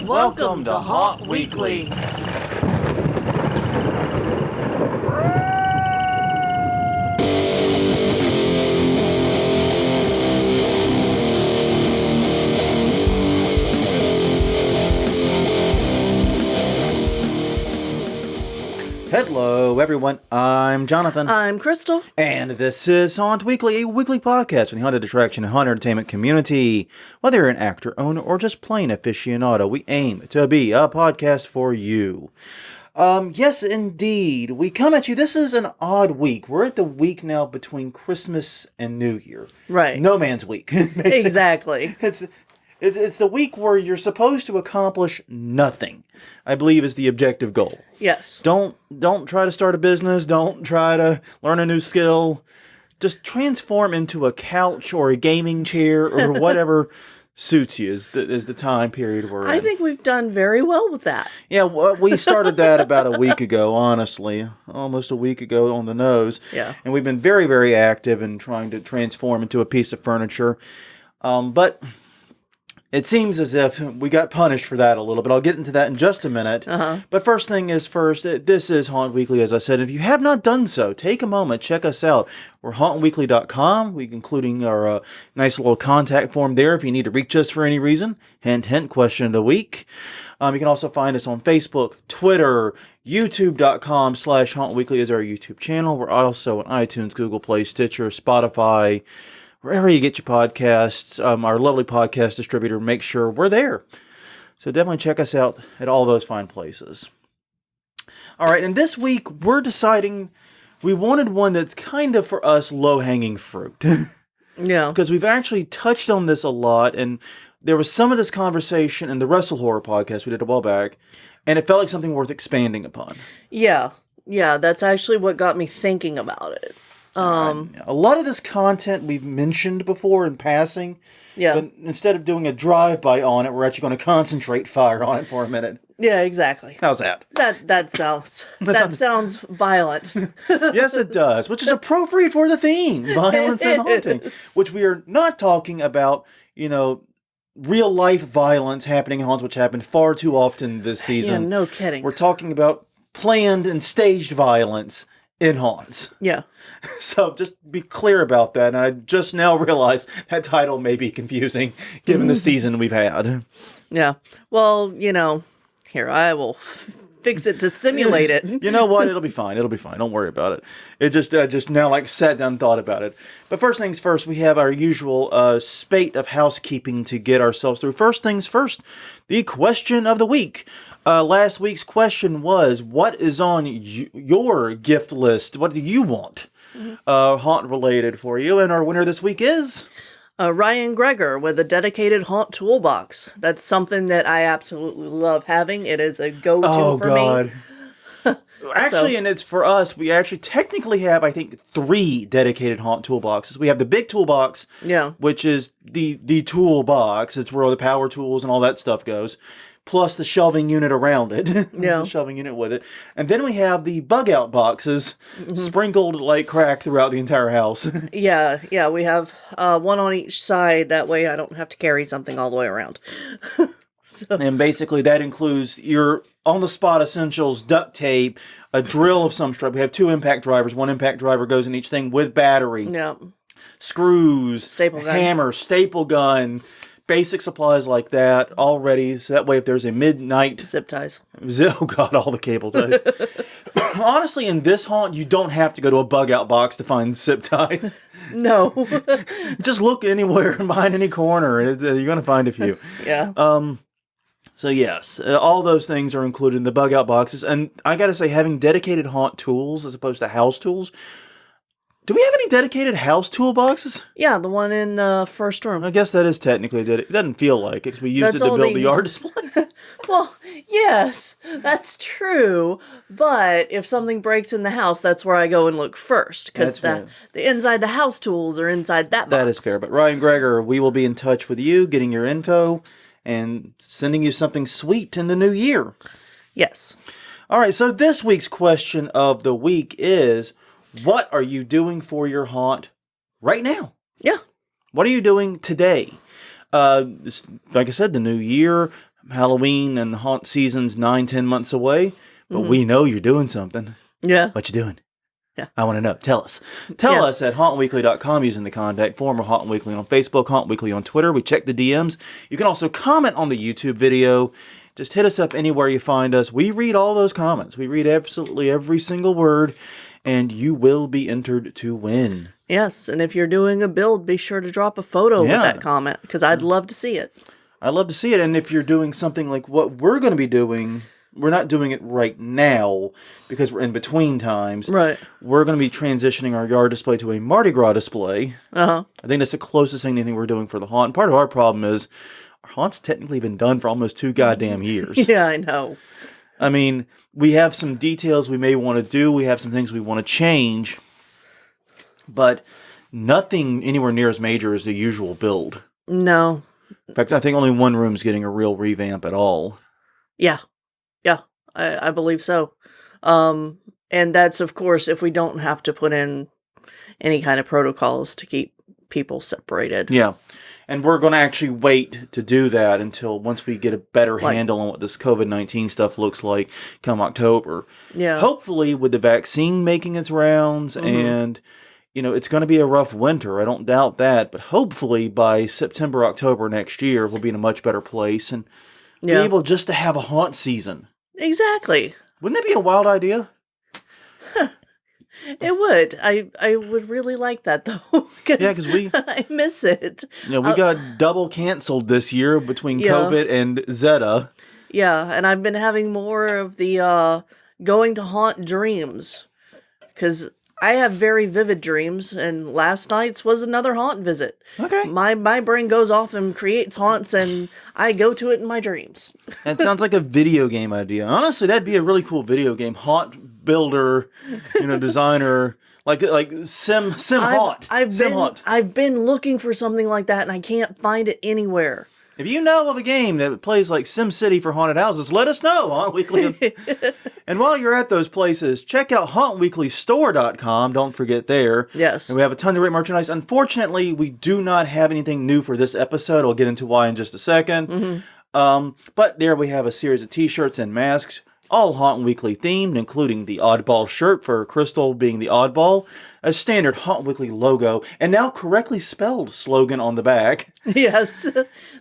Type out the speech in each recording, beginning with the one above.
Welcome to Haunt Weekly. Hello, everyone. I'm Jonathan. I'm Crystal. And this is Haunt Weekly, a weekly podcast from the haunted attraction and haunted entertainment community. Whether you're an actor, owner, or just plain aficionado, we aim to be a podcast for you. Yes, indeed. We come at you. This is an odd week. We're at the week now between Christmas and New Year. Right. No man's week. Exactly. It's the week where you're supposed to accomplish nothing, I believe, is the objective goal. Yes. Don't try to start a business. Don't try to learn a new skill. Just transform into a couch or a gaming chair or whatever suits you is the time period we're in. I think we've done very well with that. Yeah, we started that about a week ago, honestly. Almost a week ago on the nose. Yeah. And we've been very, very active in trying to transform into a piece of furniture. But it seems as if we got punished for that a little bit. I'll get into that in just a minute. But first thing is first, this is Haunt Weekly, as I said. If you have not done so, take a moment, check us out. We're hauntweekly.com, including our nice little contact form there if you need to reach us for any reason. Hint, hint, question of the week. You can also find us on Facebook, Twitter, youtube.com/hauntweekly is our YouTube channel. We're also on iTunes, Google Play, Stitcher, Spotify, wherever you get your podcasts. Our lovely podcast distributor, make sure we're there. So definitely check us out at all those fine places. All right, and this week we're deciding we wanted one that's kind of, for us, low-hanging fruit. Yeah. Because we've actually touched on this a lot, and there was some of this conversation in the Wrestle Horror podcast we did a while back, and it felt like something worth expanding upon. Yeah. Yeah, that's actually what got me thinking about it. A lot of this content we've mentioned before in passing. Yeah. But instead of doing a drive-by on it, we're actually going to concentrate fire on it for a minute. Yeah, exactly. How's that? That sounds violent. Yes, it does, which is appropriate for the theme, violence and haunting, which we are not talking about, real-life violence happening in haunts, which happened far too often this season. Yeah, no kidding. We're talking about planned and staged violence in haunts. Yeah. So just be clear about that. And I just now realized that title may be confusing given the season we've had. Yeah. Well, here, I will fix it to simulate it. You know what? It'll be fine. It'll be fine. Don't worry about it. It just now sat down and thought about it. But first things first, we have our usual spate of housekeeping to get ourselves through. First things first, the question of the week. Last week's question was, what is on your gift list? What do you want haunt-related for you? And our winner this week is Ryan Greger with a dedicated haunt toolbox. That's something that I absolutely love having. It is a go-to for me. Actually, and it's for us, we actually technically have, I think, 3 dedicated haunt toolboxes. We have the big toolbox, which is the toolbox. It's where all the power tools and all that stuff goes, plus the shelving unit around it. The shelving unit with it. And then we have the bug-out boxes sprinkled like crack throughout the entire house. Yeah, we have one on each side. That way I don't have to carry something all the way around. And basically that includes your on-the-spot essentials, duct tape, a drill of some sort. We have 2 impact drivers. One impact driver goes in each thing with battery. Yeah. Screws, staple gun, hammer, staple gun, basic supplies like that already. So that way if there's a midnight zip ties. Oh God, all the cable ties. Honestly, in this haunt, you don't have to go to a bug-out box to find zip ties. No. Just look anywhere, behind any corner, and you're going to find a few. Yeah. So yes, all those things are included in the bug-out boxes. And I got to say, having dedicated haunt tools as opposed to house tools. Do we have any dedicated house toolboxes? Yeah, the one in the first room. I guess that is technically it doesn't feel like it because we used it to build the yard display. Well, yes, that's true. But if something breaks in the house, that's where I go and look first. Because the inside the house tools are inside that box. That is fair. But Ryan Greger, we will be in touch with you, getting your info, and sending you something sweet in the new year. Yes. All right, so this week's question of the week is, what are you doing for your haunt right now? Yeah. What are you doing today? Like I said, the new year, Halloween and haunt season's 9-10 months away, but we know you're doing something. Yeah. What you doing? Yeah. I want to know. Tell us. Tell us at hauntweekly.com using the contact form, or Haunt Weekly on Facebook, Haunt Weekly on Twitter. We check the DMs. You can also comment on the YouTube video. Just hit us up anywhere you find us. We read all those comments. We read absolutely every single word, and you will be entered to win. Yes, and if you're doing a build, be sure to drop a photo with that comment, because I'd love to see it. I'd love to see it, and if you're doing something like what we're going to be doing, we're not doing it right now because we're in between times. Right. We're going to be transitioning our yard display to a Mardi Gras display. I think that's the closest thing to anything we're doing for the haunt. And part of our problem is our haunt's technically been done for almost 2 goddamn years. Yeah, I know. I mean, we have some details we may want to do. We have some things we want to change. But nothing anywhere near as major as the usual build. No. In fact, I think only one room's getting a real revamp at all. Yeah. Yeah, I believe so. And that's, of course, if we don't have to put in any kind of protocols to keep people separated. Yeah. And we're going to actually wait to do that until once we get a better handle on what this COVID-19 stuff looks like come October. Yeah. Hopefully with the vaccine making its rounds and... You know, it's going to be a rough winter. I don't doubt that. But hopefully by September, October next year, we'll be in a much better place and be able just to have a haunt season. Exactly. Wouldn't that be a wild idea? It would. I would really like that, though. Because I miss it. Yeah, we got double canceled this year between COVID and Zeta. Yeah, and I've been having more of the going to haunt dreams. Because... I have very vivid dreams, and last night's was another haunt visit. Okay. My brain goes off and creates haunts, and I go to it in my dreams. That sounds like a video game idea. Honestly, that'd be a really cool video game. Haunt builder, designer, like sim haunt. I've been looking for something like that, and I can't find it anywhere. If you know of a game that plays like SimCity for haunted houses, let us know, Haunt Weekly. And while you're at those places, check out hauntweeklystore.com. Don't forget there. Yes. And we have a ton of great merchandise. Unfortunately, we do not have anything new for this episode. I'll get into why in just a second. But there we have a series of t-shirts and masks, all Haunt Weekly themed, including the oddball shirt for Crystal being the oddball, a standard Haunt Weekly logo, and now correctly spelled slogan on the back. Yes.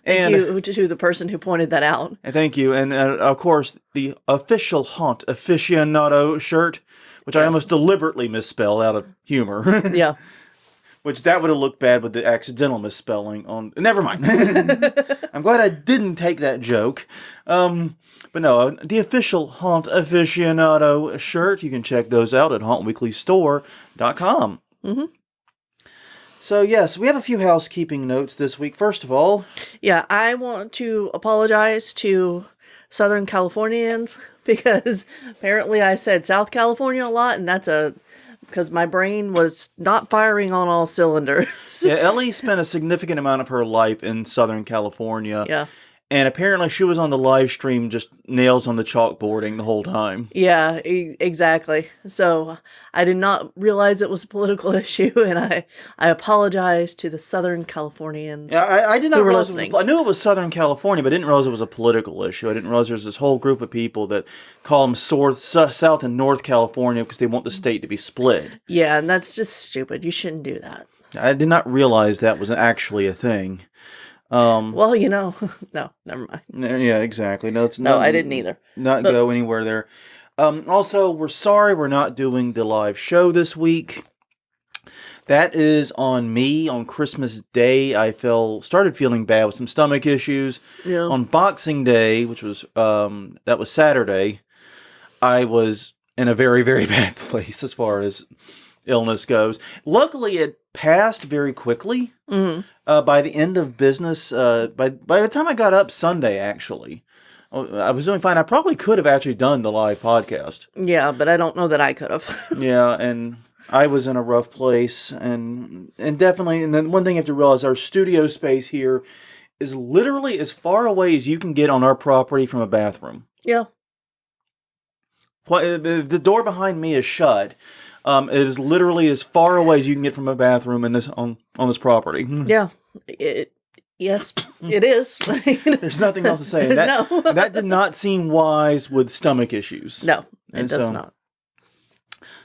Thank you to the person who pointed that out. And thank you. And of course, the official Haunt aficionado shirt, which I almost deliberately misspelled out of humor. Yeah. Which that would have looked bad with the accidental misspelling on... Never mind. I'm glad I didn't take that joke. But no, the official Haunt aficionado shirt, you can check those out at hauntweeklystore.com. So, yes, we have a few housekeeping notes this week. First of all... Yeah, I want to apologize to Southern Californians because apparently I said South California a lot, and that's because my brain was not firing on all cylinders. Yeah, Ellie spent a significant amount of her life in Southern California. Yeah. And apparently she was on the live stream just nails on the chalkboarding the whole time. Yeah, exactly. So I did not realize it was a political issue, and I apologize to the Southern Californians. Yeah, I did not realize listening. I knew it was Southern California, but I didn't realize it was a political issue. I didn't realize there's this whole group of people that call them South and North California because they want the state to be split. Yeah, and that's just stupid. You shouldn't do that. I did not realize that was actually a thing. Well, no, never mind. Yeah, exactly. No, I didn't either. Go anywhere there. Also, we're sorry we're not doing the live show this week. That is on me. On Christmas Day, I started feeling bad with some stomach issues. Yeah. On Boxing Day, which was that was Saturday, I was in a very, very bad place as far as illness goes. Luckily, it passed very quickly. By the end of business, by the time I got up Sunday, actually, I was doing fine. I probably could have actually done the live podcast. Yeah, but I don't know that I could have. Yeah, and I was in a rough place, and definitely, and then one thing you have to realize, our studio space here is literally as far away as you can get on our property from a bathroom. Yeah. The door behind me is shut. It is literally as far away as you can get from a bathroom in this on this property. Yeah. Yes, it is. There's nothing else to say. And that, No. that did not seem wise with stomach issues. No, it And does so- not.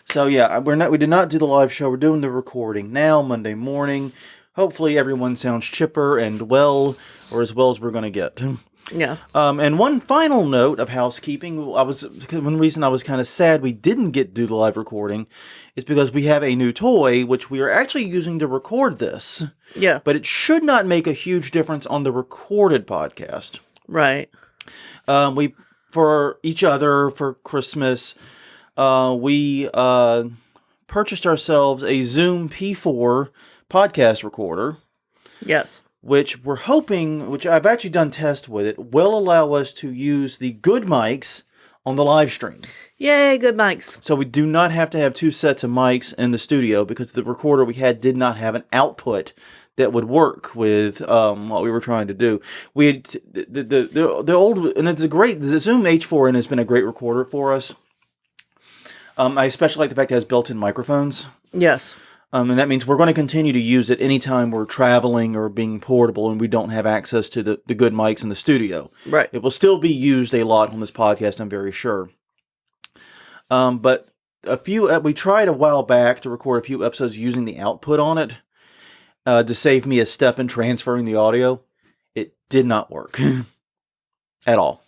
So yeah, we did not do the live show. We're doing the recording now, Monday morning. Hopefully everyone sounds chipper and well, or as well as we're going to get. Yeah. And one final note of housekeeping, one reason I was kind of sad we didn't get to do the live recording is because we have a new toy, which we are actually using to record this. Yeah. But it should not make a huge difference on the recorded podcast. Right. We, for each other, for Christmas, we purchased ourselves a Zoom P4 podcast recorder. Yes. Which we're hoping, which I've actually done tests with it, will allow us to use the good mics on the live stream. Yay, good mics. So we do not have to have two sets of mics in the studio because the recorder we had did not have an output that would work with what we were trying to do. We had the old, and it's the Zoom H4n has been a great recorder for us. I especially like the fact it has built-in microphones. Yes. And that means we're going to continue to use it anytime we're traveling or being portable and we don't have access to the good mics in the studio. Right. It will still be used a lot on this podcast, I'm very sure. But we tried a while back to record a few episodes using the output on it to save me a step in transferring the audio. It did not work at all.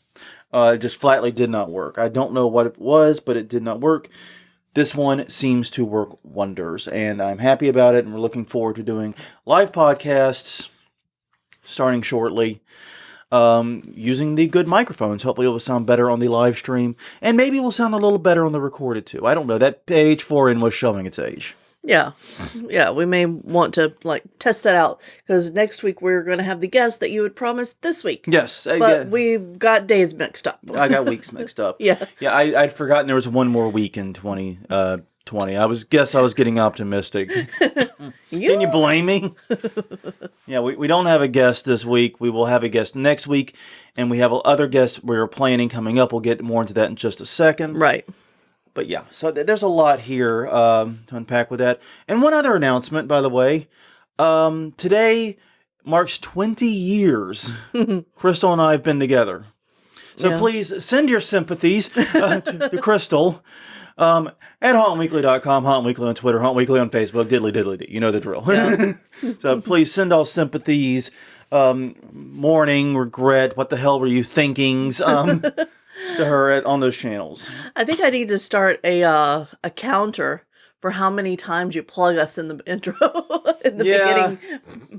It just flatly did not work. I don't know what it was, but it did not work. This one seems to work wonders, and I'm happy about it, and we're looking forward to doing live podcasts starting shortly using the good microphones. Hopefully it will sound better on the live stream, and maybe it will sound a little better on the recorded too. I don't know. That page 4N was showing its age. Yeah. Yeah, we may want to test that out because next week we're going to have the guest that you had promised this week. Yes. But we got days mixed up. I got weeks mixed up. Yeah. Yeah, I'd forgotten there was one more week in 2020. I was getting optimistic. Can you blame me? Yeah, we don't have a guest this week. We will have a guest next week, and we have other guests we're planning coming up. We'll get more into that in just a second. Right. But yeah, so there's a lot here to unpack with that. And one other announcement, by the way. Today marks 20 years Crystal and I have been together. So please send your sympathies to Crystal at hauntweekly.com, Haunt Weekly on Twitter, Haunt Weekly on Facebook, diddly. You know the drill. Yeah. So please send all sympathies, mourning, regret, what the hell were you thinkings, to her on those channels. I think I need to start a counter for how many times you plug us in the intro in the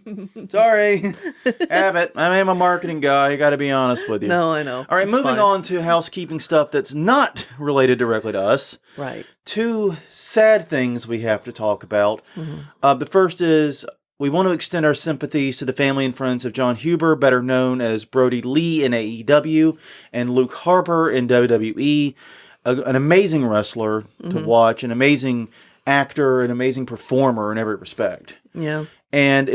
beginning. Sorry. Abbott. I am a marketing guy. I got to be honest with you. No, I know. All right, It's moving fine. on to housekeeping stuff that's not related directly to us. Right. Two sad things we have to talk about. Mm-hmm. The first is we want to extend our sympathies to the family and friends of John Huber, better known as Brody Lee in AEW, and Luke Harper in WWE. An amazing wrestler to watch, an amazing actor, an amazing performer in every respect. Yeah. And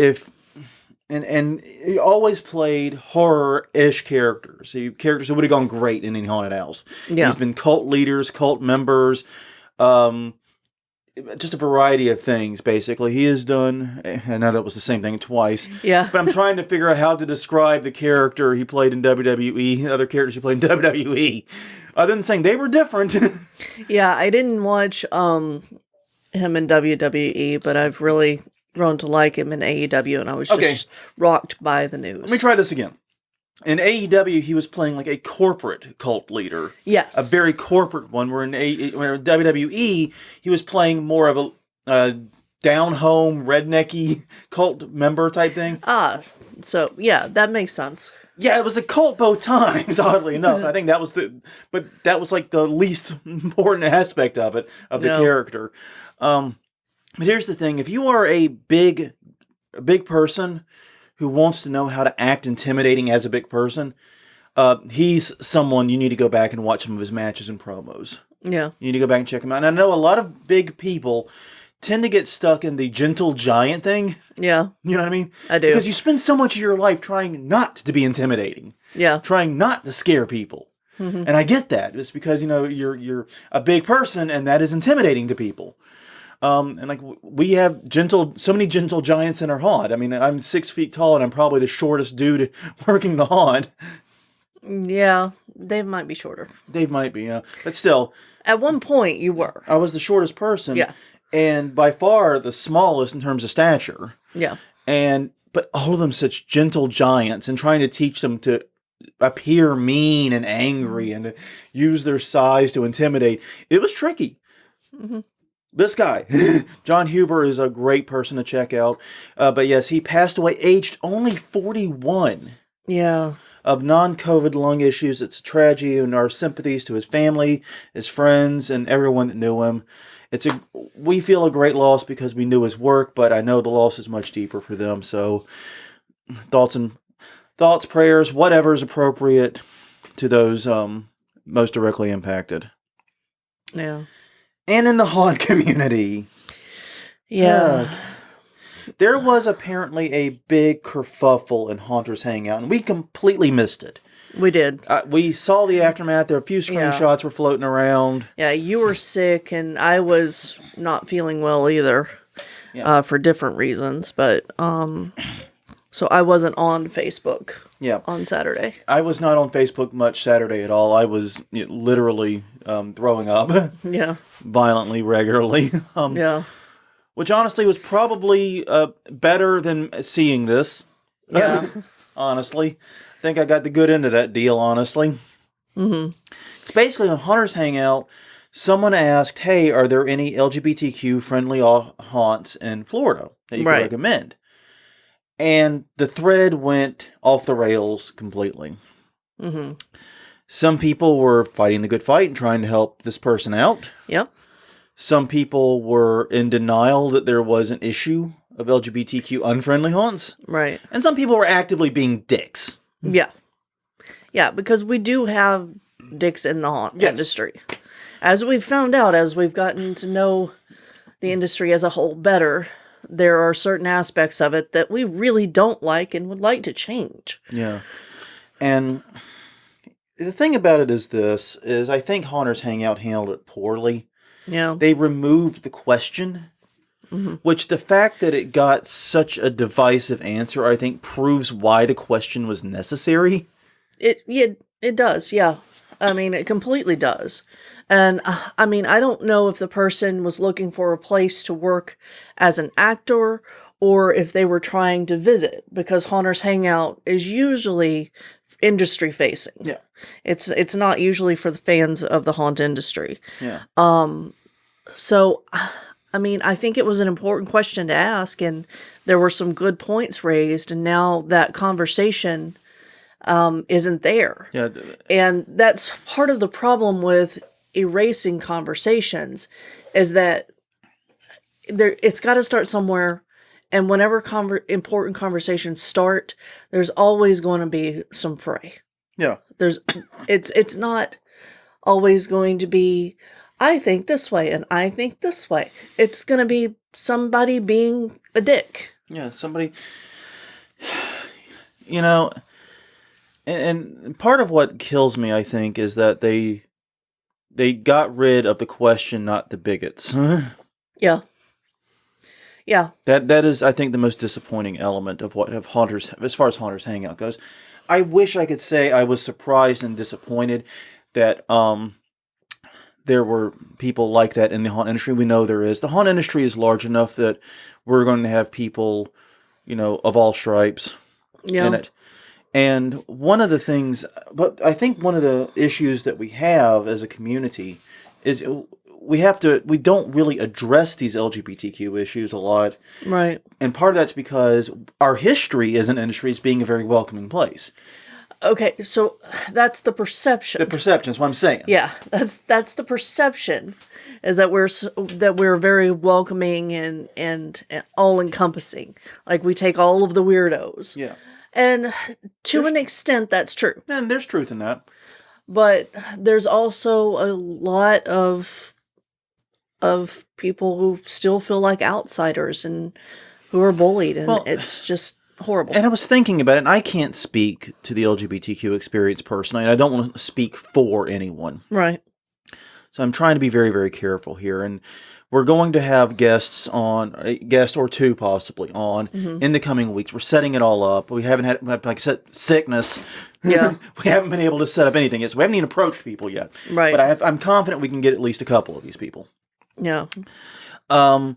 and he always played horror-ish characters. Characters that would have gone great in any haunted house. Yeah. He's been cult leaders, cult members, just a variety of things, basically. He has done, I know that was the same thing twice. Yeah. But I'm trying to figure out how to describe the character he played in WWE, other characters he played in WWE, other than saying they were different. Yeah, I didn't watch him in WWE, but I've really grown to like him in AEW, and I was just rocked by the news. Let me try this again. In AEW, he was playing like a corporate cult leader. Yes. A very corporate one, where in WWE, he was playing more of a down-home, rednecky cult member type thing. So yeah, that makes sense. Yeah, it was a cult both times, oddly enough. I think that was like the least important aspect of it, of the character. But here's the thing. If you are a big person who wants to know how to act intimidating as a big person, he's someone you need to go back and watch some of his matches and promos. Yeah. You need to go back and check him out. And I know a lot of big people tend to get stuck in the gentle giant thing. Yeah. You know what I mean? I do. Because you spend so much of your life trying not to be intimidating. Yeah. Trying not to scare people. And I get that. It's because, you're a big person and that is intimidating to people. And like we have so many gentle giants in our haunt. I mean, I'm 6 feet tall and I'm probably the shortest dude working the haunt. Yeah, Dave might be shorter. Dave might be, but still. At one point, you were. I was the shortest person. Yeah. And by far the smallest in terms of stature. Yeah. But all of them such gentle giants, and trying to teach them to appear mean and angry and to use their size to intimidate. It was tricky. Mm-hmm. This guy, John Huber, is a great person to check out. But yes, he passed away aged only 41. Yeah. Of non-COVID lung issues. It's a tragedy, and our sympathies to his family, his friends, and everyone that knew him. We feel a great loss because we knew his work, but I know the loss is much deeper for them. So thoughts, prayers, whatever is appropriate to those most directly impacted. Yeah. And in the haunt community. Yeah. There was apparently a big kerfuffle in Haunters Hangout, and we completely missed it. We did. We saw the aftermath. There were a few screenshots were floating around. Yeah, you were sick, and I was not feeling well either, for different reasons. But so I wasn't on Facebook. On Saturday. I was not on Facebook much Saturday at all. I was literally throwing up. Violently, regularly. Which honestly was probably better than seeing this. Yeah. Honestly. I think I got the good end of that deal, honestly. Mm-hmm. Basically, on Haunters Hangout, someone asked, hey, are there any LGBTQ-friendly haunts in Florida that you could recommend? And the thread went off the rails completely. Mm-hmm. Some people were fighting the good fight and trying to help this person out. Yep. Some people were in denial that there was an issue of LGBTQ unfriendly haunts. Right. And some people were actively being dicks. Yeah. Yeah, because we do have dicks in the haunt industry. As we've found out, as we've gotten to know the industry as a whole better, there are certain aspects of it that we really don't like and would like to change. Yeah. And the thing about it is I think Haunters Hangout handled it poorly. Yeah. They removed the question, which the fact that it got such a divisive answer, I think, proves why the question was necessary. It does, yeah. I mean, it completely does. And, I mean, I don't know if the person was looking for a place to work as an actor or if they were trying to visit, because Haunters Hangout is usually industry facing. Yeah. It's not usually for the fans of the haunt industry. Yeah. So, I mean, I think it was an important question to ask, and there were some good points raised, and now that conversation isn't there. Yeah. And that's part of the problem with erasing conversations, is that it's got to start somewhere. And whenever important conversations start, there's always going to be some fray. Yeah. It's not always going to be, I think this way and I think this way. It's going to be somebody being a dick. Yeah, somebody, and part of what kills me, I think, is that they got rid of the question, not the bigots. Yeah. Yeah. That is, I think, the most disappointing element of Haunters, as far as Haunters Hangout goes. I wish I could say I was surprised and disappointed that there were people like that in the haunt industry. We know there is. The haunt industry is large enough that we're going to have people, of all stripes in it. And one of the things, but I think one of the issues that we have as a community is we don't really address these LGBTQ issues a lot. Right. And part of that's because our history as an industry is being a very welcoming place. Okay, so that's the perception. The perception is what I'm saying. Yeah, that's the perception, is that we're very welcoming and all encompassing. Like, we take all of the weirdos. Yeah. And to an extent, that's true. And there's truth in that. But there's also a lot of people who still feel like outsiders and who are bullied, and it's just horrible. And I was thinking about it, and I can't speak to the LGBTQ experience personally, and I don't want to speak for anyone. Right. So I'm trying to be very, very careful here. And we're going to have guests on, a guest or two possibly on in the coming weeks. We're setting it all up. We haven't had, like I said, sickness. Yeah. We haven't been able to set up anything yet. So we haven't even approached people yet. Right. But I'm confident we can get at least a couple of these people. Yeah. So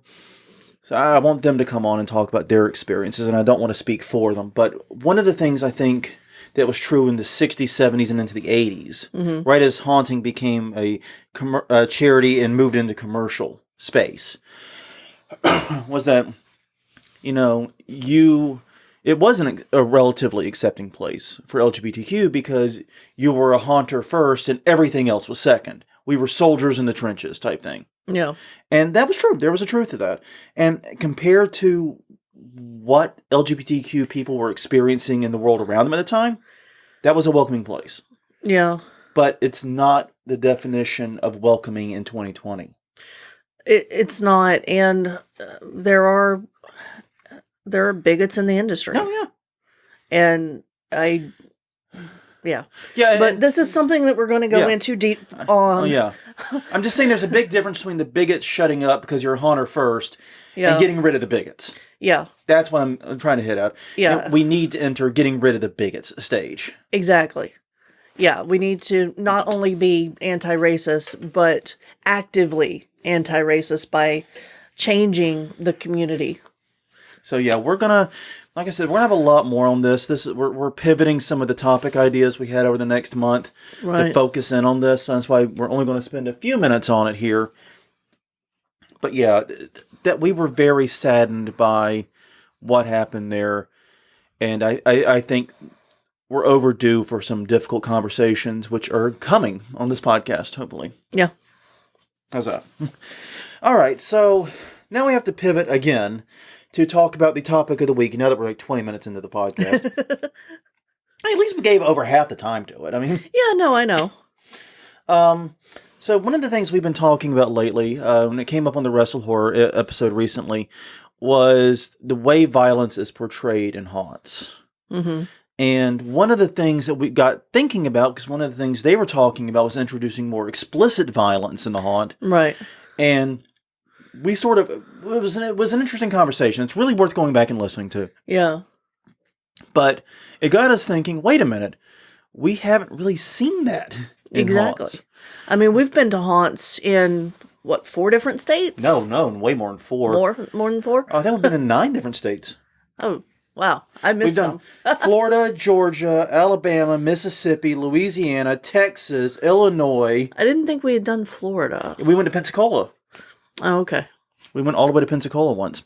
I want them to come on and talk about their experiences, and I don't want to speak for them. But one of the things I think that was true in the 60s, 70s, and into the 80s, right as haunting became a charity and moved into commercial space, was that, it wasn't a relatively accepting place for LGBTQ because you were a haunter first and everything else was second. We were soldiers in the trenches type thing. Yeah. And that was true. There was a truth to that. And compared to what LGBTQ people were experiencing in the world around them at the time, that was a welcoming place. Yeah. But it's not the definition of welcoming in 2020. It's not. And there are bigots in the industry. Oh, yeah. And yeah. Yeah. But this is something that we're going to go into deep on. Oh, yeah. I'm just saying there's a big difference between the bigots shutting up because you're a haunter first and getting rid of the bigots. Yeah. That's what I'm trying to hit at. Yeah. We need to enter getting rid of the bigots stage. Exactly. Yeah. We need to not only be anti-racist, but actively anti-racist by changing the community. So yeah, we're gonna, like I said, we're gonna have a lot more on this. We're pivoting some of the topic ideas we had over the next month to focus in on this. That's why we're only going to spend a few minutes on it here. But yeah, that we were very saddened by what happened there, and I think we're overdue for some difficult conversations, which are coming on this podcast, hopefully. Yeah. How's that? All right, so now we have to pivot again to talk about the topic of the week, now that we're like 20 minutes into the podcast. At least we gave over half the time to it. I mean... Yeah, no, I know. So one of the things we've been talking about lately, when it came up on the Wrestle Horror episode recently, was the way violence is portrayed in haunts. Mm-hmm. And one of the things that we got thinking about, because one of the things they were talking about was introducing more explicit violence in the haunt. Right. And we sort of, it was an interesting conversation. It's really worth going back and listening to. Yeah. But it got us thinking, wait a minute, we haven't really seen that in exactly. haunts. I mean, we've been to haunts in, 4 different states? No, way more than 4. More than 4? I think we've been in 9 different states. Oh, wow. I missed some. Florida, Georgia, Alabama, Mississippi, Louisiana, Texas, Illinois. I didn't think we had done Florida. We went to Pensacola. Oh, okay. We went all the way to Pensacola once.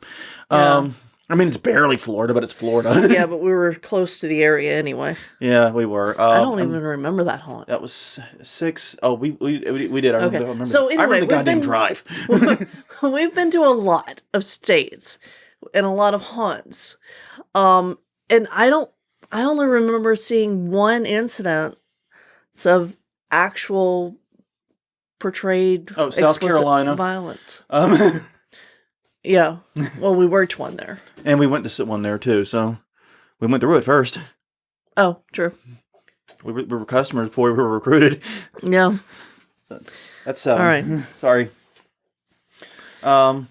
Yeah. I mean, it's barely Florida, but it's Florida. Yeah, but we were close to the area anyway. Yeah, we were. I don't even remember that haunt. That was 6. Oh, we did. I remember. So anyway, I remember the goddamn drive. We've been to a lot of states and a lot of haunts. And I only remember seeing one incident of actual portrayed South Carolina violence. Yeah. Well, we worked one there. And we went to sit one there too, so we went through it first. Oh, true. We were customers before we were recruited. Yeah. That's 7. All right. Sorry. I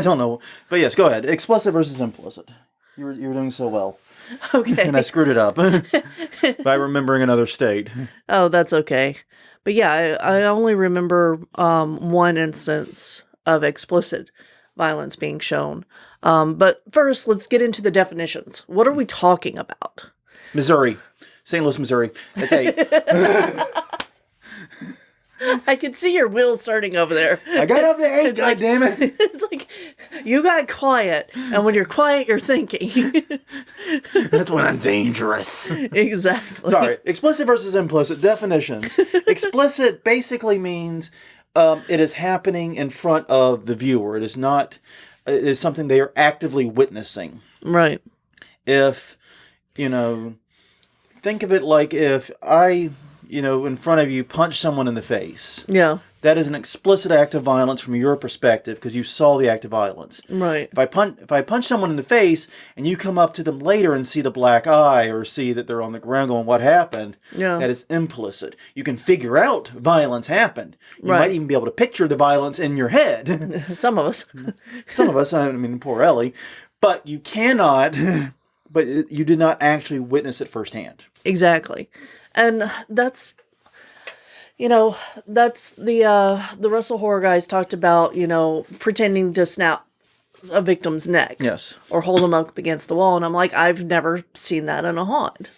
don't know. But yes, go ahead. Explicit versus implicit. You were doing so well. Okay. And I screwed it up by remembering another state. Oh, that's okay. But yeah, I only remember one instance of explicit violence being shown. But first, let's get into the definitions. What are we talking about? Missouri. St. Louis, Missouri. That's 8. I can see your wheels starting over there. I got up to 8, goddammit. It's like, you got quiet, and when you're quiet, you're thinking. That's when I'm dangerous. Exactly. Sorry. Explicit versus implicit. Definitions. Explicit basically means it is happening in front of the viewer. It is not... It is something they are actively witnessing. Right. If, think of it like if I, in front of you punch someone in the face. Yeah. that is an explicit act of violence from your perspective because you saw the act of violence. Right. If I punch someone in the face and you come up to them later and see the black eye or see that they're on the ground going, what happened? Yeah. That is implicit. You can figure out violence happened. You might even be able to picture the violence in your head. Some of us. Some of us, I mean, poor Ellie. But you cannot, but you did not actually witness it firsthand. Exactly. And that's, that's the Russell horror guys talked about, pretending to snap a victim's neck. Yes. Or hold them up against the wall. And I'm like, I've never seen that in a haunt.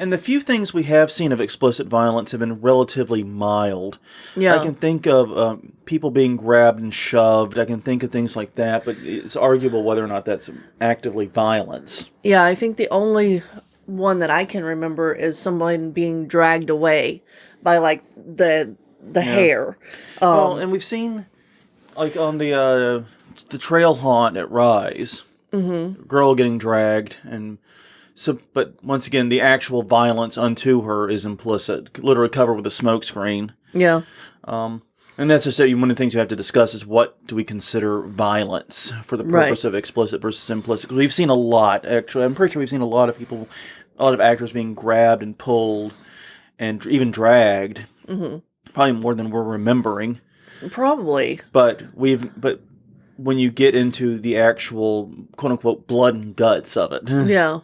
And the few things we have seen of explicit violence have been relatively mild. Yeah. I can think of people being grabbed and shoved. I can think of things like that, but it's arguable whether or not that's actively violence. Yeah, I think the only one that I can remember is someone being dragged away by like the hair. And we've seen like on the trail haunt at Rise, girl getting dragged and. So, but once again, the actual violence unto her is implicit, literally covered with a smoke screen. Yeah. And that's just one of the things you have to discuss is what do we consider violence for the purpose of explicit versus implicit. 'Cause we've seen a lot, actually. I'm pretty sure we've seen a lot of people, a lot of actors being grabbed and pulled and even dragged. Mm-hmm. Probably more than we're remembering. Probably. But when you get into the actual quote unquote blood and guts of it. Yeah.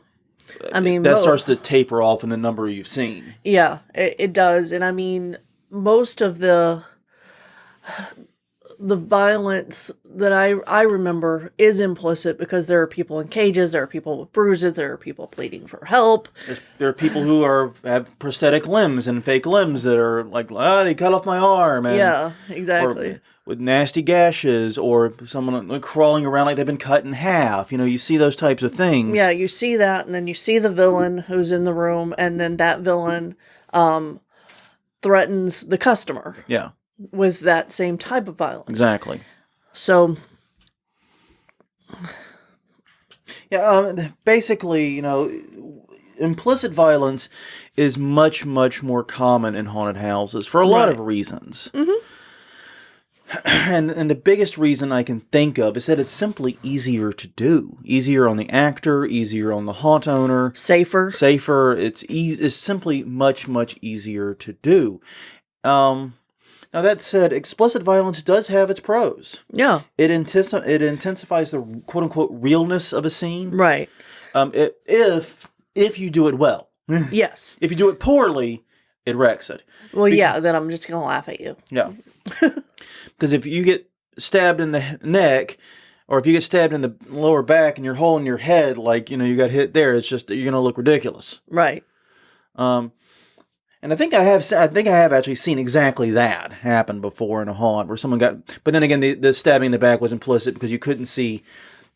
I mean, that starts to taper off in the number you've seen. Yeah, it does. And I mean, most of the violence that I remember is implicit because there are people in cages, there are people with bruises, there are people pleading for help. There are people who have prosthetic limbs and fake limbs that are like, they cut off my arm. And, yeah, exactly. Or with nasty gashes, or someone crawling around like they've been cut in half. You see those types of things. Yeah, you see that, and then you see the villain who's in the room, and then that villain threatens the customer. Yeah. With that same type of violence. Exactly. So. Yeah, basically, implicit violence is much, much more common in haunted houses for a lot of reasons. Mm-hmm. And the biggest reason I can think of is that it's simply easier to do. Easier on the actor, easier on the haunt owner. Safer. It's simply much, much easier to do. Now that said, explicit violence does have its pros. Yeah. It intensifies the quote unquote realness of a scene. Right. If you do it well. Yes. If you do it poorly, it wrecks it. Well, then I'm just going to laugh at you. Yeah. Because if you get stabbed in the neck, or if you get stabbed in the lower back and you're holding your head like, you got hit there, it's just, you're going to look ridiculous. Right. And I think I have actually seen exactly that happen before in a haunt where someone got, but then again, the stabbing in the back was implicit because you couldn't see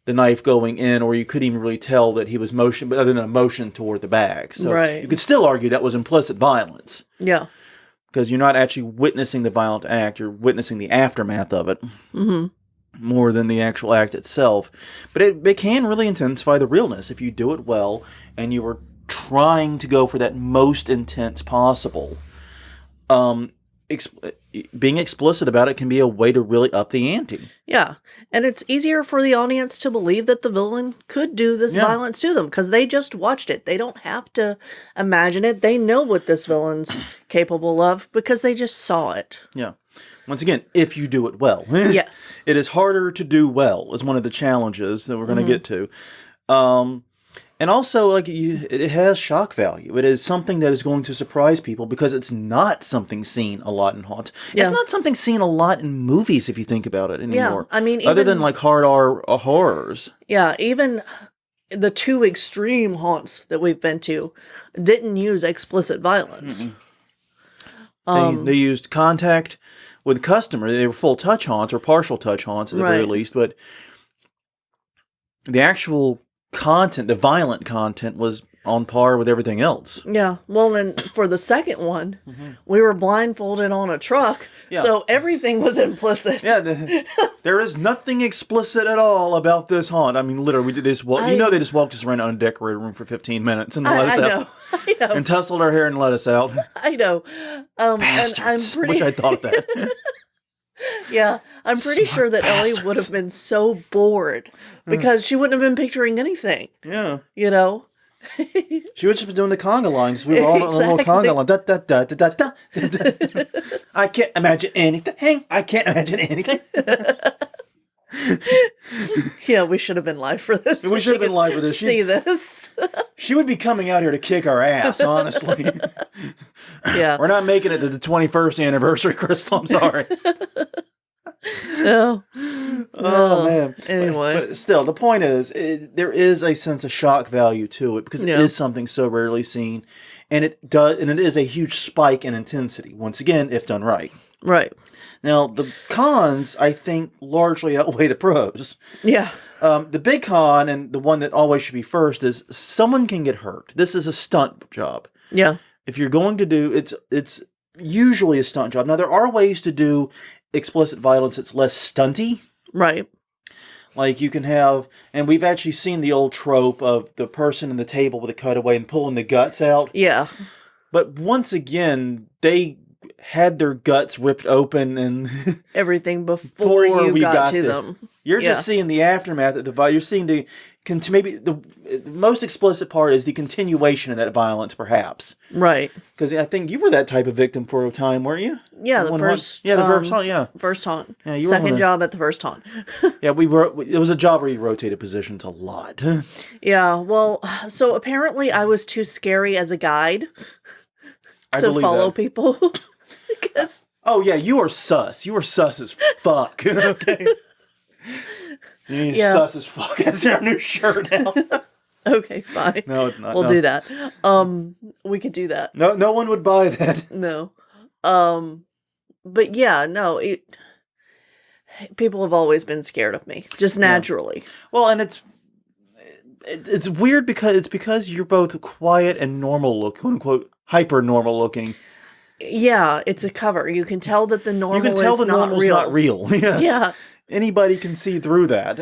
the knife going in, or you couldn't even really tell that he was motion, but other than a motion toward the back. So you could still argue that was implicit violence. Yeah. Because you're not actually witnessing the violent act, you're witnessing the aftermath of it more than the actual act itself. But it can really intensify the realness if you do it well and you are trying to go for that most intense possible. Being explicit about it can be a way to really up the ante. Yeah. And it's easier for the audience to believe that the villain could do this violence to them because they just watched it. They don't have to imagine it. They know what this villain's capable of because they just saw it. Yeah. Once again, if you do it well. Yes. It is harder to do well is one of the challenges that we're going to get to. And also, it has shock value. It is something that is going to surprise people because it's not something seen a lot in haunts. Yeah. It's not something seen a lot in movies, if you think about it anymore. Yeah, I mean, other than hard R horrors. Yeah, even the two extreme haunts that we've been to didn't use explicit violence. They used contact with the customer. They were full touch haunts or partial touch haunts at the very least, but the actual content, the violent content, was on par with everything else. Yeah. Well, then for the second one, we were blindfolded on a truck, so everything was implicit. Yeah. There is nothing explicit at all about this haunt. I mean, literally, they just they just walked us around an undecorated room for 15 minutes and let us out. I know. And tussled our hair and let us out. I know. Bastards. And I'm pretty... Wish I thought of that. Yeah, I'm pretty sure that bastards. Ellie would have been so bored because she wouldn't have been picturing anything. Yeah. You know? She would just be doing the conga lines. We were all on a little conga line. Da, da, da, da, da, da, da. I can't imagine anything. I can't imagine anything. Yeah, we should have been live for this. We should have been live for this. See this. She would be coming out here to kick our ass, honestly. Yeah. We're not making it to the 21st anniversary, Crystal. I'm sorry. No. Oh, man. Anyway. But still, the point is, there is a sense of shock value to it because it is something so rarely seen. And it is a huge spike in intensity, once again, if done right. Right. Now, the cons, I think, largely outweigh the pros. Yeah. The big con, and the one that always should be first, is someone can get hurt. This is a stunt job. Yeah. If you're going to do, it's usually a stunt job. Now, there are ways to do explicit violence that's less stunty. Right. Like you can have, and we've actually seen the old trope of the person in the table with a cutaway and pulling the guts out. Yeah. But once again, they had their guts ripped open and everything before you got to them. You're just seeing the aftermath of the violence. You're seeing maybe the most explicit part is the continuation of that violence, perhaps. Right. Because I think you were that type of victim for a time, weren't you? Yeah, the first haunt. Yeah, first haunt. Yeah, you second job at the first haunt. Yeah, it was a job where you rotated positions a lot. Yeah, well, so apparently I was too scary as a guide to follow people. Because oh yeah, you are sus. You are sus as fuck. Okay. You need sus as fuck. That's our new shirt now. Okay, fine. No, it's not. We'll do that. We could do that. No one would buy that. No. But yeah, no. People have always been scared of me, just naturally. Yeah. Well, and it's weird because you're both quiet and normal look, quote unquote, hyper normal looking. Yeah, it's a cover. You can tell that the normal is not real. Yes. Yeah. Anybody can see through that,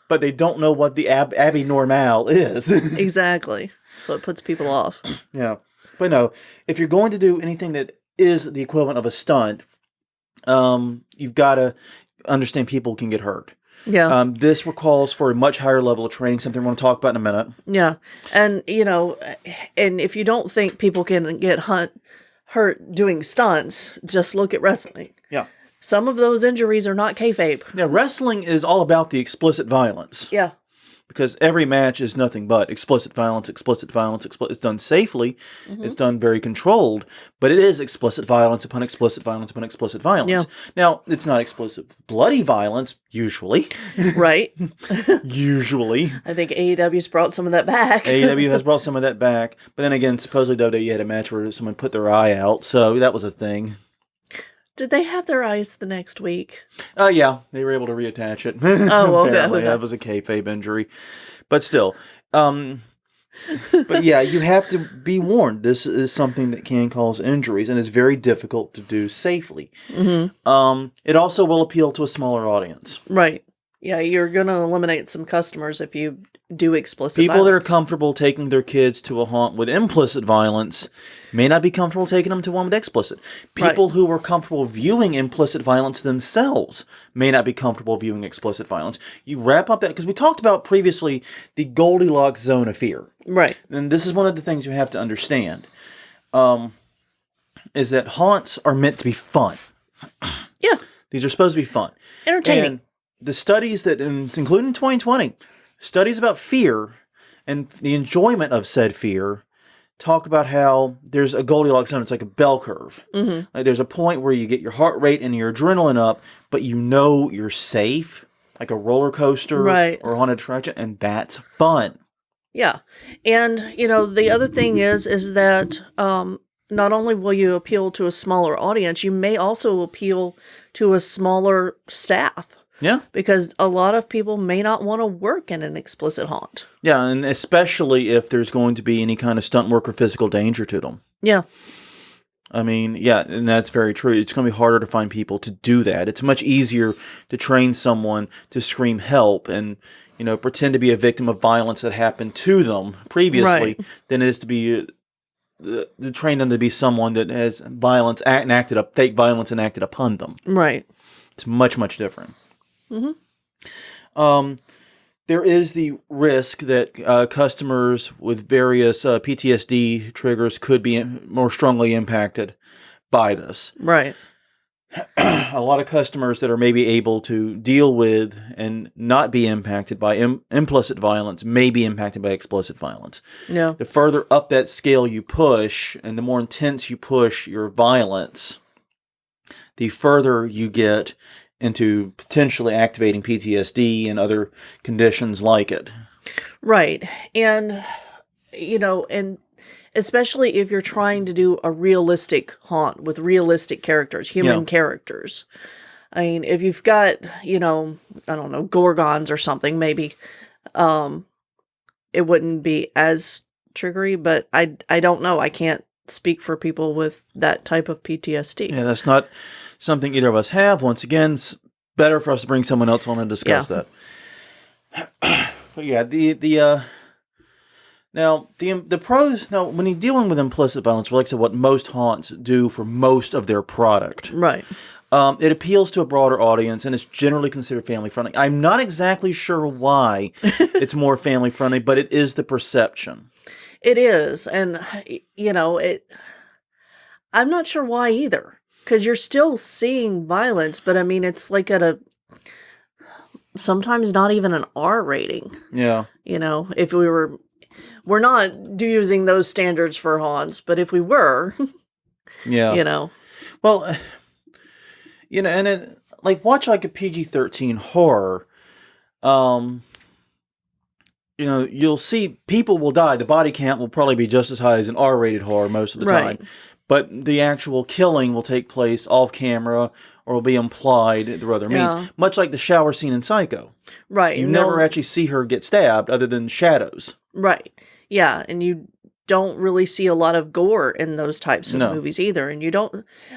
but they don't know what the Abby Normal is. Exactly. So it puts people off. Yeah. But no, if you're going to do anything that is the equivalent of a stunt, you've got to understand people can get hurt. Yeah. This calls for a much higher level of training, something we're going to talk about in a minute. Yeah. And, and if you don't think people can get hurt doing stunts, just look at wrestling. Yeah. Some of those injuries are not kayfabe. Yeah, wrestling is all about the explicit violence. Yeah. Because every match is nothing but explicit violence. It's done safely. Mm-hmm. It's done very controlled. But it is explicit violence upon explicit violence upon explicit violence. Yeah. Now, it's not explicit bloody violence, usually. Right. Usually. I think AEW's brought some of that back. AEW has brought some of that back. But then again, supposedly WWE had a match where someone put their eye out. So that was a thing. Did they have their eyes the next week? Yeah, they were able to reattach it. Oh, okay. Apparently, that was a kayfabe injury, but still. But yeah, you have to be warned. This is something that can cause injuries, and it's very difficult to do safely. Mm-hmm. It also will appeal to a smaller audience. Right. Yeah, you're going to eliminate some customers if you do explicit People violence. that are comfortable taking their kids to a haunt with implicit violence may not be comfortable taking them to one with explicit. People who are comfortable viewing implicit violence themselves may not be comfortable viewing explicit violence. You wrap up that, because we talked about previously the Goldilocks zone of fear. Right. And this is one of the things you have to understand, is that haunts are meant to be fun. Yeah. These are supposed to be fun. Entertaining. And the studies that, including 2020, studies about fear and the enjoyment of said fear talk about how there's a Goldilocks zone. It's like a bell curve. Mm-hmm. Like there's a point where you get your heart rate and your adrenaline up, but you know you're safe, like a roller coaster or a haunted attraction, and that's fun. Yeah. And, the other thing is that not only will you appeal to a smaller audience, you may also appeal to a smaller staff. Yeah. Because a lot of people may not want to work in an explicit haunt. Yeah, and especially if there's going to be any kind of stunt work or physical danger to them. Yeah. I mean, yeah, and that's very true. It's going to be harder to find people to do that. It's much easier to train someone to scream help and, pretend to be a victim of violence that happened to them previously Right. than it is to be to train them to be someone that has fake violence enacted upon them. Right. It's much, much different. Mm-hmm. There is the risk that customers with various PTSD triggers could be more strongly impacted by this. Right. A lot of customers that are maybe able to deal with and not be impacted by implicit violence may be impacted by explicit violence. Yeah. The further up that scale you push and the more intense you push your violence, the further you get into potentially activating PTSD and other conditions like it. Right. And, and especially if you're trying to do a realistic haunt with realistic characters, human characters. I mean, if you've got, I don't know, gorgons or something, maybe it wouldn't be as triggery, but I don't know. I can't speak for people with that type of PTSD. Yeah, that's not something either of us have. Once again, it's better for us to bring someone else on and discuss that. But yeah, the pros. Now, when you're dealing with implicit violence, like I said, what most haunts do for most of their product, Right. It appeals to a broader audience and is generally considered family friendly. I'm not exactly sure why it's more family friendly, but it is the perception. It is, and I'm not sure why either, because you're still seeing violence, but I mean, it's like at sometimes not even an R rating. Yeah. If we're not using those standards for haunts, but if we were, yeah. Well, and it, watch like a PG-13 horror. You'll see people will die. The body count will probably be just as high as an R-rated horror most of the time. But the actual killing will take place off camera or will be implied through other means. Much like the shower scene in Psycho. Right. You never actually see her get stabbed other than shadows. Right. Yeah, and you don't really see a lot of gore in those types of movies either. And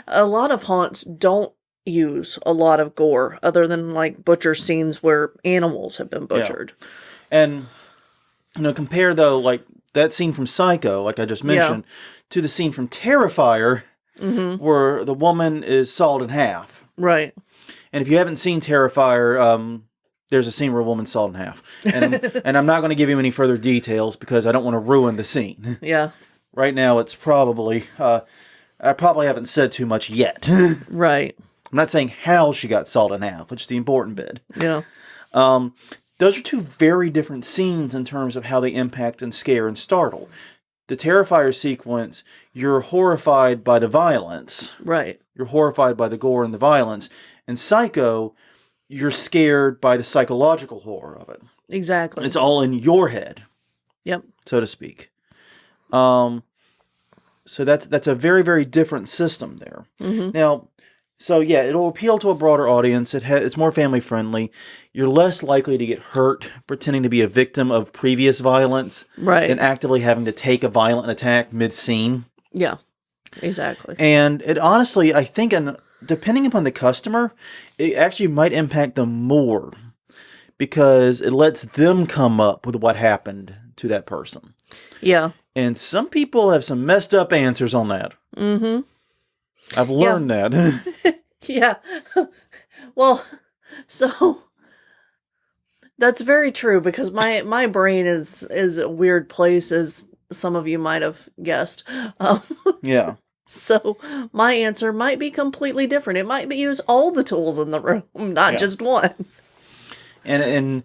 a lot of haunts don't use a lot of gore other than like butcher scenes where animals have been butchered. Yeah. And compare though, like that scene from Psycho, like I just mentioned, to the scene from Terrifier, where the woman is sawed in half. Right. And if you haven't seen Terrifier, there's a scene where a woman's sawed in half. And I'm not going to give you any further details because I don't want to ruin the scene. Yeah. Right now, it's probably, I probably haven't said too much yet. Right. I'm not saying how she got sawed in half, which is the important bit. Yeah. Those are two very different scenes in terms of how they impact and scare and startle. The Terrifier sequence, you're horrified by the violence. Right. You're horrified by the gore and the violence. And Psycho, you're scared by the psychological horror of it. Exactly. It's all in your head. Yep. So to speak. So that's a very, very different system there. Mm-hmm. Now, so yeah, it'll appeal to a broader audience. It's more family friendly. You're less likely to get hurt pretending to be a victim of previous violence than actively having to take a violent attack mid-scene. Yeah, exactly. And it honestly, I think, depending upon the customer, it actually might impact them more because it lets them come up with what happened to that person. Yeah. And some people have some messed up answers on that. Mm-hmm. I've learned that. Yeah. Well, so that's very true because my brain is a weird place, as some of you might have guessed. Yeah. So my answer might be completely different. It might be use all the tools in the room, not just one. And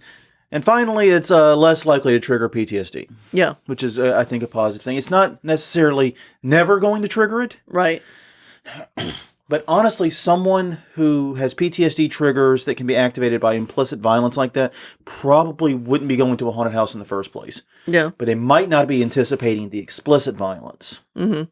finally, it's less likely to trigger PTSD. Yeah. Which is, I think, a positive thing. It's not necessarily never going to trigger it. Right. But honestly, someone who has PTSD triggers that can be activated by implicit violence like that probably wouldn't be going to a haunted house in the first place. Yeah. But they might not be anticipating the explicit violence. Mm-hmm.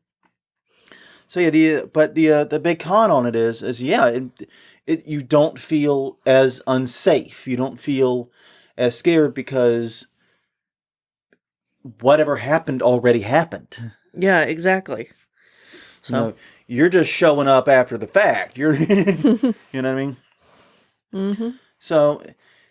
So yeah, the big con on it is you don't feel as unsafe. You don't feel as scared because whatever happened already happened. Yeah, exactly. So you're just showing up after the fact. You're, you know what I mean? mm-hmm. So,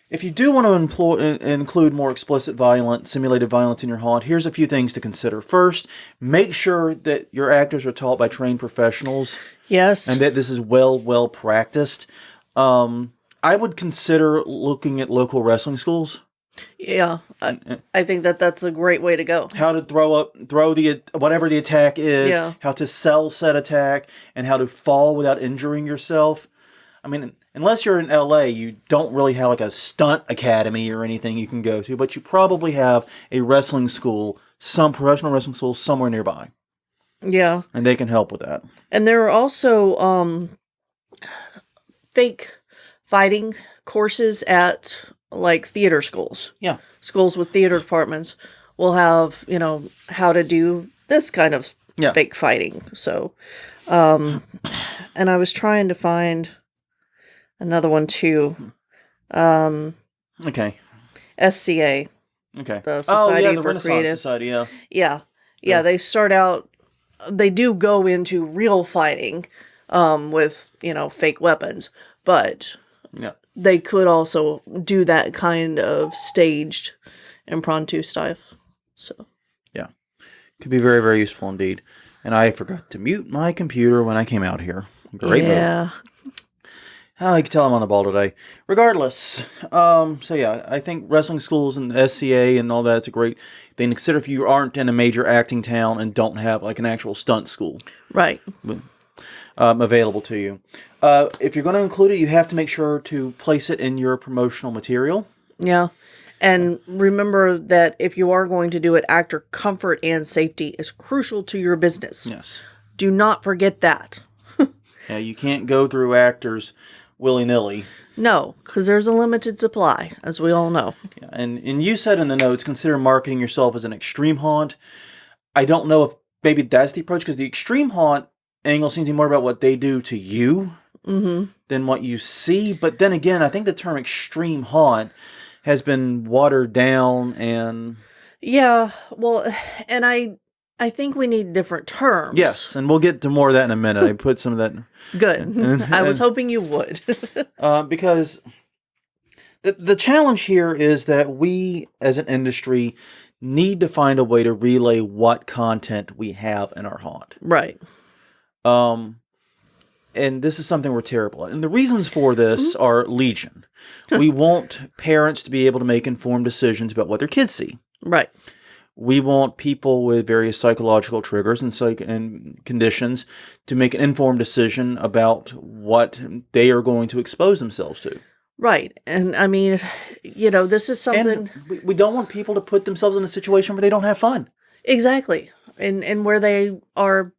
if you do want to include more explicit simulated violence in your haunt, here's a few things to consider. First, make sure that your actors are taught by trained professionals. Yes. And that this is well practiced. I would consider looking at local wrestling schools. Yeah, I think that's a great way to go. How to throw the whatever the attack is, Yeah. how to sell said attack, and how to fall without injuring yourself. I mean, unless you're in LA, you don't really have like a stunt academy or anything you can go to, but you probably have a wrestling school, some professional wrestling school somewhere nearby. Yeah. And they can help with that. And there are also fake fighting courses at like theater schools. Yeah. Schools with theater departments will have, how to do this kind of fake fighting. So, and I was trying to find another one too. Okay. SCA. Okay. The Society the for Renaissance Creative. Society, yeah. Yeah, they start out, they do go into real fighting with, fake weapons, but they could also do that kind of staged impromptu stuff. So, yeah. Could be very, very useful indeed. And I forgot to mute my computer when I came out here. Great move. I can tell I'm on the ball today. Regardless, I think wrestling schools and SCA and all that's a great thing to consider if you aren't in a major acting town and don't have like an actual stunt school. Right. Available to you. If you're going to include it, you have to make sure to place it in your promotional material. Yeah. And remember that if you are going to do it, actor comfort and safety is crucial to your business. Yes. Do not forget that. Yeah, you can't go through actors willy-nilly. No, because there's a limited supply, as we all know. Yeah, and you said in the notes, consider marketing yourself as an extreme haunt. I don't know if maybe that's the approach, because the extreme haunt angle seems to be more about what they do to you than what you see. But then again, I think the term extreme haunt has been watered down and... Yeah, well, and I think we need different terms. Yes, and we'll get to more of that in a minute. I put some of that... Good. I was hoping you would. Because the challenge here is that we, as an industry, need to find a way to relay what content we have in our haunt. Right. And this is something we're terrible at. And the reasons for this are legion. We want parents to be able to make informed decisions about what their kids see. Right. We want people with various psychological triggers and conditions to make an informed decision about what they are going to expose themselves to. Right. And I mean, this is something... And we don't want people to put themselves in a situation where they don't have fun. Exactly. And where they are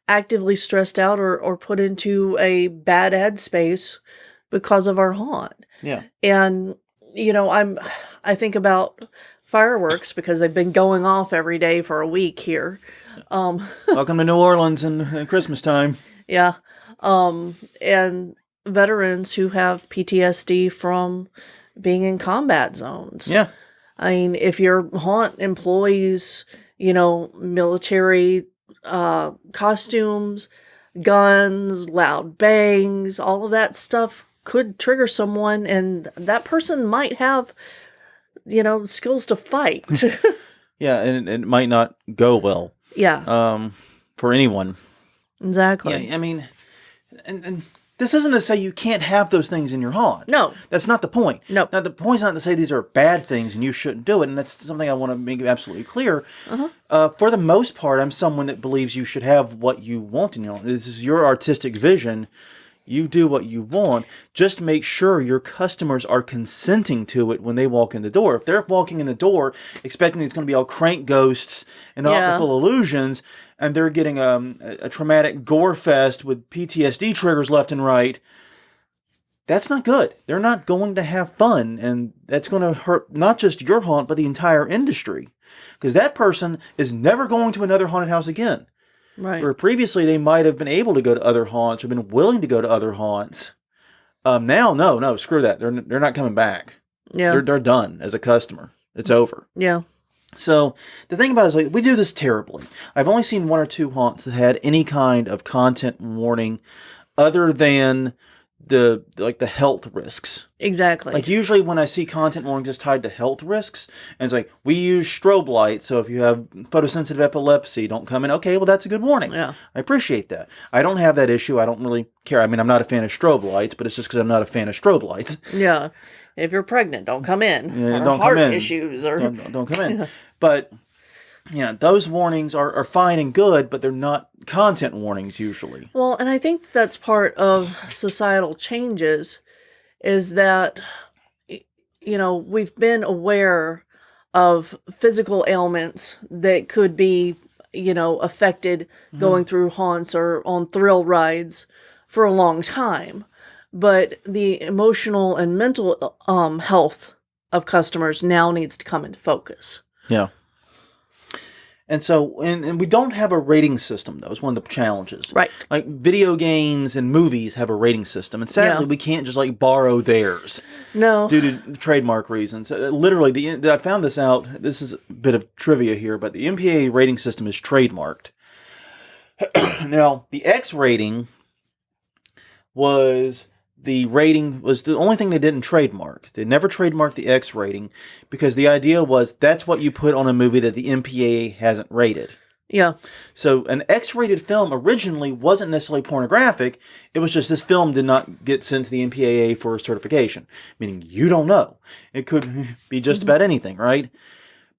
actively stressed out or put into a bad headspace because of our haunt. Yeah. And, I think about fireworks because they've been going off every day for a week here. Welcome to New Orleans and Christmas time. Yeah. And veterans who have PTSD from being in combat zones. Yeah. I mean, if your haunt employs, military costumes, guns, loud bangs, all of that stuff could trigger someone, and that person might have, skills to fight. Yeah, and it might not go well. Yeah. For anyone. Exactly. Yeah, I mean, and this isn't to say you can't have those things in your haunt. No. That's not the point. No. Now, the point's not to say these are bad things and you shouldn't do it, and that's something I want to make absolutely clear. For the most part, I'm someone that believes you should have what you want in your haunt. This is your artistic vision. You do what you want. Just make sure your customers are consenting to it when they walk in the door. If they're walking in the door expecting it's going to be all crank ghosts and optical illusions, and they're getting a traumatic gore fest with PTSD triggers left and right, that's not good. They're not going to have fun, and that's going to hurt not just your haunt, but the entire industry. Because that person is never going to another haunted house again. Right. Where previously they might have been able to go to other haunts or been willing to go to other haunts. Now, no, screw that. They're not coming back. Yeah. They're done as a customer. It's over. Yeah. So the thing about it is, like, we do this terribly. I've only seen one or two haunts that had any kind of content warning other than the health risks. Exactly. Like, usually when I see content warnings, it's tied to health risks. And it's like, we use strobe light, so if you have photosensitive epilepsy, don't come in. Okay, well, that's a good warning. Yeah. I appreciate that. I don't have that issue. I don't really care. I mean, I'm not a fan of strobe lights, but it's just because I'm not a fan of strobe lights. Yeah. If you're pregnant, don't come in. Yeah, or don't heart come in. issues. Or Don't come in. But, yeah, those warnings are fine and good, but they're not content warnings usually. Well, and I think that's part of societal changes is that, we've been aware of physical ailments that could be, affected going through haunts or on thrill rides for a long time. But the emotional and mental health of customers now needs to come into focus. Yeah. And so, and we don't have a rating system, though. It's one of the challenges. Right. Like, video games and movies have a rating system. And sadly, we can't just, like, borrow theirs. No. Due to trademark reasons. Literally, I found this out. This is a bit of trivia here, but the MPAA rating system is trademarked. Now, the X rating was the only thing they didn't trademark. They never trademarked the X rating because the idea was that's what you put on a movie that the MPAA hasn't rated. Yeah. So an X-rated film originally wasn't necessarily pornographic. It was just this film did not get sent to the MPAA for certification, meaning you don't know. It could be just about anything, right?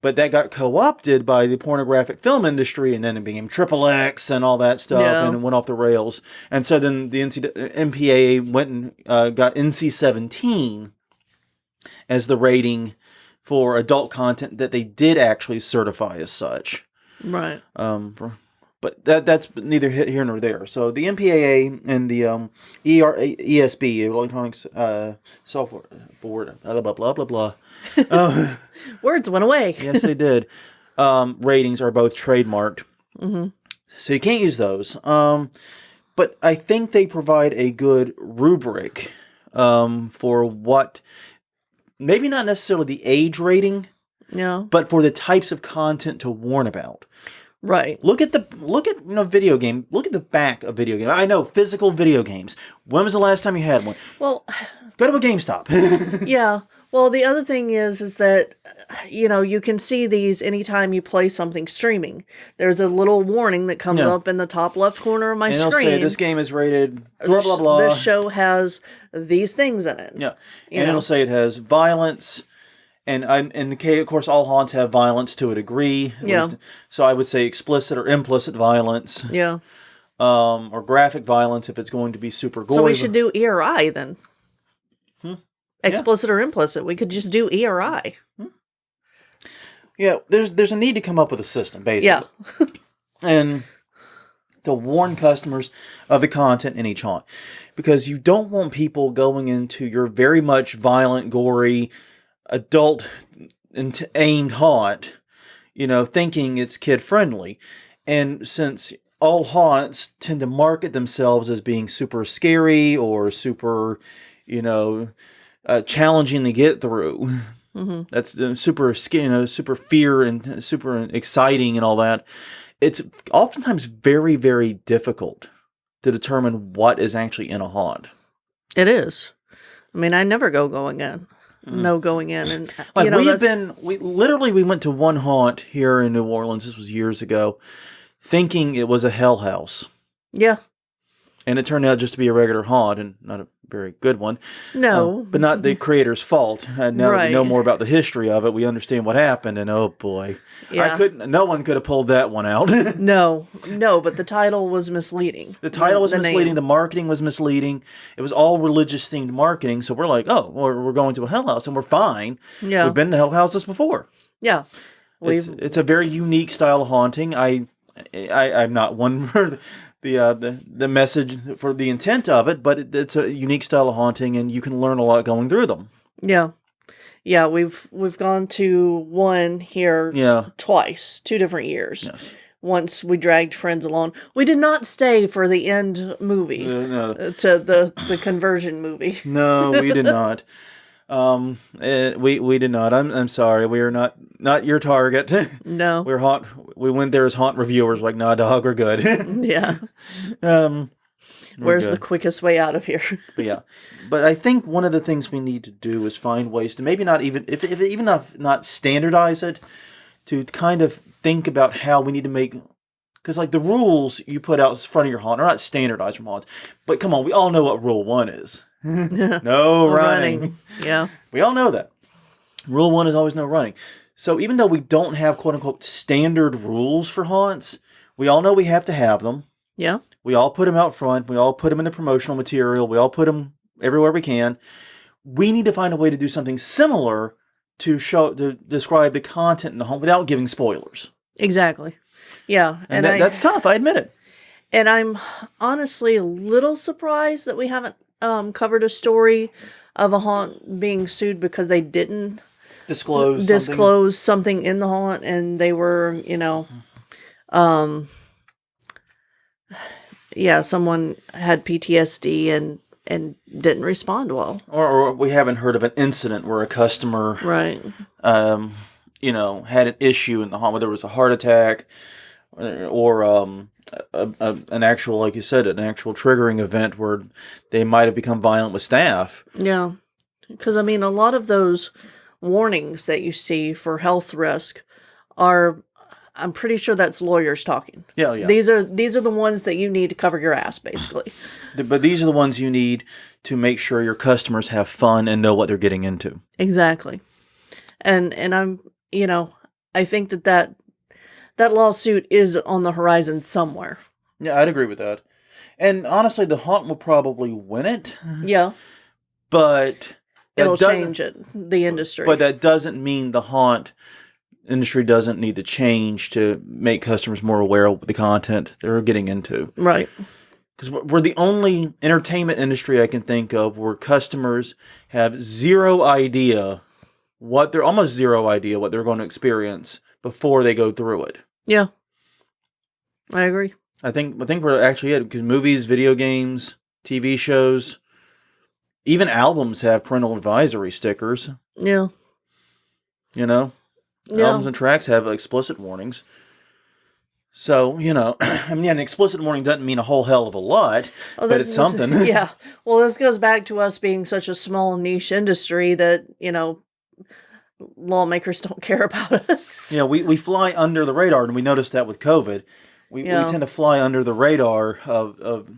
But that got co-opted by the pornographic film industry, and then it became XXX and all that stuff, and it went off the rails. And so then the MPAA went and got NC-17 as the rating for adult content that they did actually certify as such. Right. But that's neither here nor there. So the MPAA and the ESB, Electronics Software Board, blah, blah, blah, blah, blah. Words went away. Yes, they did. Ratings are both trademarked. Mm-hmm. So you can't use those. But I think they provide a good rubric for what, maybe not necessarily the age rating, but for the types of content to warn about. Right. Look at video game. Look at the back of video game. I know physical video games. When was the last time you had one? Well, go to a GameStop. Yeah. Well, the other thing is that, you can see these anytime you play something streaming. There's a little warning that comes up in the top left corner of my screen. And it'll say this game is rated blah, blah, blah. This show has these things in it. Yeah. And it'll say it has violence. And in the case, of course, all haunts have violence to a degree. Yeah. So I would say explicit or implicit violence. Yeah. Or graphic violence if it's going to be super gory. So we should do E or I then. Explicit or implicit. We could just do E or I. Yeah, there's a need to come up with a system, basically. Yeah. And to warn customers of the content in each haunt. Because you don't want people going into your very much violent, gory, adult aimed haunt, thinking it's kid friendly. And since all haunts tend to market themselves as being super scary or super, challenging to get through. Mm-hmm. That's super, super fear and super exciting and all that. It's oftentimes very, very difficult to determine what is actually in a haunt. It is. I mean, I never going in. No going in. And, like we went to one haunt here in New Orleans. This was years ago, thinking it was a hell house. Yeah. And it turned out just to be a regular haunt and not a very good one. No. But not the creator's fault. Now that we know more about the history of it, we understand what happened. And oh boy, no one could have pulled that one out. No, but the title was misleading. The title was misleading. Name. The marketing was misleading. It was all religious themed marketing. So we're like, oh, we're going to a hell house and we're fine. Yeah. We've been to hell houses before. Yeah. It's a very unique style of haunting. I'm not one for the message for the intent of it, but it's a unique style of haunting, and you can learn a lot going through them. Yeah, we've gone to one here twice, 2 different years. Yes. Once we dragged friends along. We did not stay for the end movie, to the conversion movie. No, we did not. We did not. I'm sorry. We are not your target. No. We're haunt. We went there as haunt reviewers. Like, nah, dog, we're good. Yeah. We're Where's the good. quickest way out of here? But yeah, but I think one of the things we need to do is find ways to maybe not even if even if not standardize it, to kind of think about how we need to make. Because, like, the rules you put out in front of your haunt are not standardized from haunts. But come on, we all know what rule 1 is. No running. Yeah. We all know that. Rule 1 is always no running. So even though we don't have, quote-unquote, standard rules for haunts, we all know we have to have them. Yeah. We all put them out front. We all put them in the promotional material. We all put them everywhere we can. We need to find a way to do something similar to describe the content in the haunt without giving spoilers. Exactly. Yeah. And that's tough, I admit it. And I'm honestly a little surprised that we haven't covered a story of a haunt being sued because they didn't disclose something in the haunt, and they were, someone had PTSD and didn't respond well. Or we haven't heard of an incident where a customer, right, had an issue in the haunt, whether it was a heart attack or an actual, like you said, an actual triggering event where they might have become violent with staff. Yeah, because a lot of those warnings that you see for health risk are, I'm pretty sure that's lawyers talking. Yeah, yeah. These are the ones that you need to cover your ass, basically. But these are the ones you need to make sure your customers have fun and know what they're getting into. Exactly. And I'm, I think that lawsuit is on the horizon somewhere. Yeah, I'd agree with that. And honestly, the haunt will probably win it. Yeah. But it'll change the industry. But that doesn't mean the haunt industry doesn't need to change to make customers more aware of the content they're getting into. Right. Because we're the only entertainment industry I can think of where customers have almost zero idea what they're going to experience before they go through it. Yeah. I agree. I think we're actually it, because movies, video games, TV shows, even albums have parental advisory stickers. Yeah. Albums and tracks have explicit warnings. So, an explicit warning doesn't mean a whole hell of a lot, but it's something. Yeah. Well, this goes back to us being such a small niche industry that, lawmakers don't care about us. Yeah, we fly under the radar, and we noticed that with COVID. We tend to fly under the radar of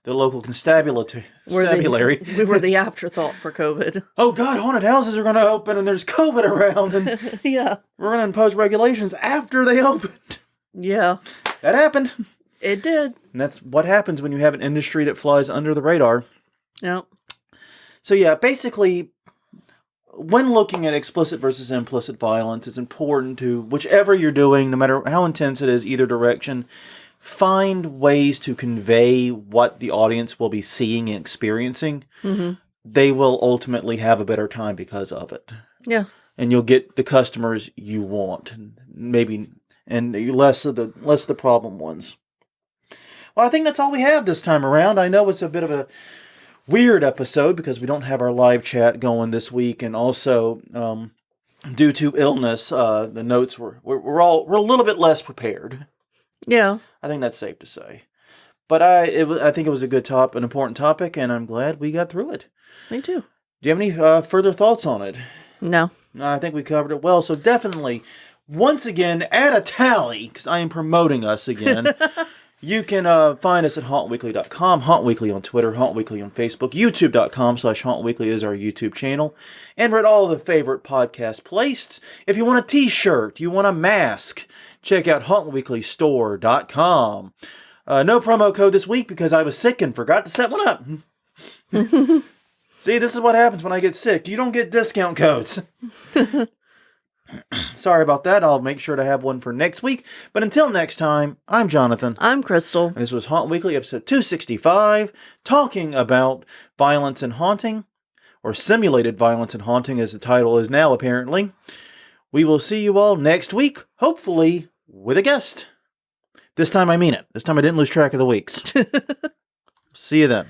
the local constabulary. We were the afterthought for COVID. Oh, God, haunted houses are going to open, and there's COVID around, and yeah, we're going to impose regulations after they opened. Yeah. That happened. It did. And that's what happens when you have an industry that flies under the radar. Yep. So, yeah, basically, when looking at explicit versus implicit violence, it's important to, whichever you're doing, no matter how intense it is, either direction, find ways to convey what the audience will be seeing and experiencing. Mm-hmm. They will ultimately have a better time because of it. Yeah. And you'll get the customers you want, maybe, and less the problem ones. Well, I think that's all we have this time around. I know it's a bit of a weird episode because we don't have our live chat going this week, and also due to illness, the notes we're a little bit less prepared. Yeah, I think that's safe to say. But I think it was an important topic, and I'm glad we got through it. Me too. Do you have any further thoughts on it? No. I think we covered it well. So definitely, once again, add a tally, because I am promoting us again. You can find us at hauntweekly.com, Haunt Weekly on Twitter, Haunt Weekly on Facebook, youtube.com/Haunt Weekly is our YouTube channel, and we're at all the favorite podcast places. If you want a t-shirt, you want a mask, check out hauntweeklystore.com. No promo code this week because I was sick and forgot to set one up. See, this is what happens when I get sick. You don't get discount codes. Sorry about that. I'll make sure to have one for next week. But until next time, I'm Jonathan. I'm Crystal. And this was Haunt Weekly, episode 265, talking about violence and haunting, or simulated violence and haunting, as the title is now, apparently. We will see you all next week, hopefully with a guest. This time I mean it. This time I didn't lose track of the weeks. See you then.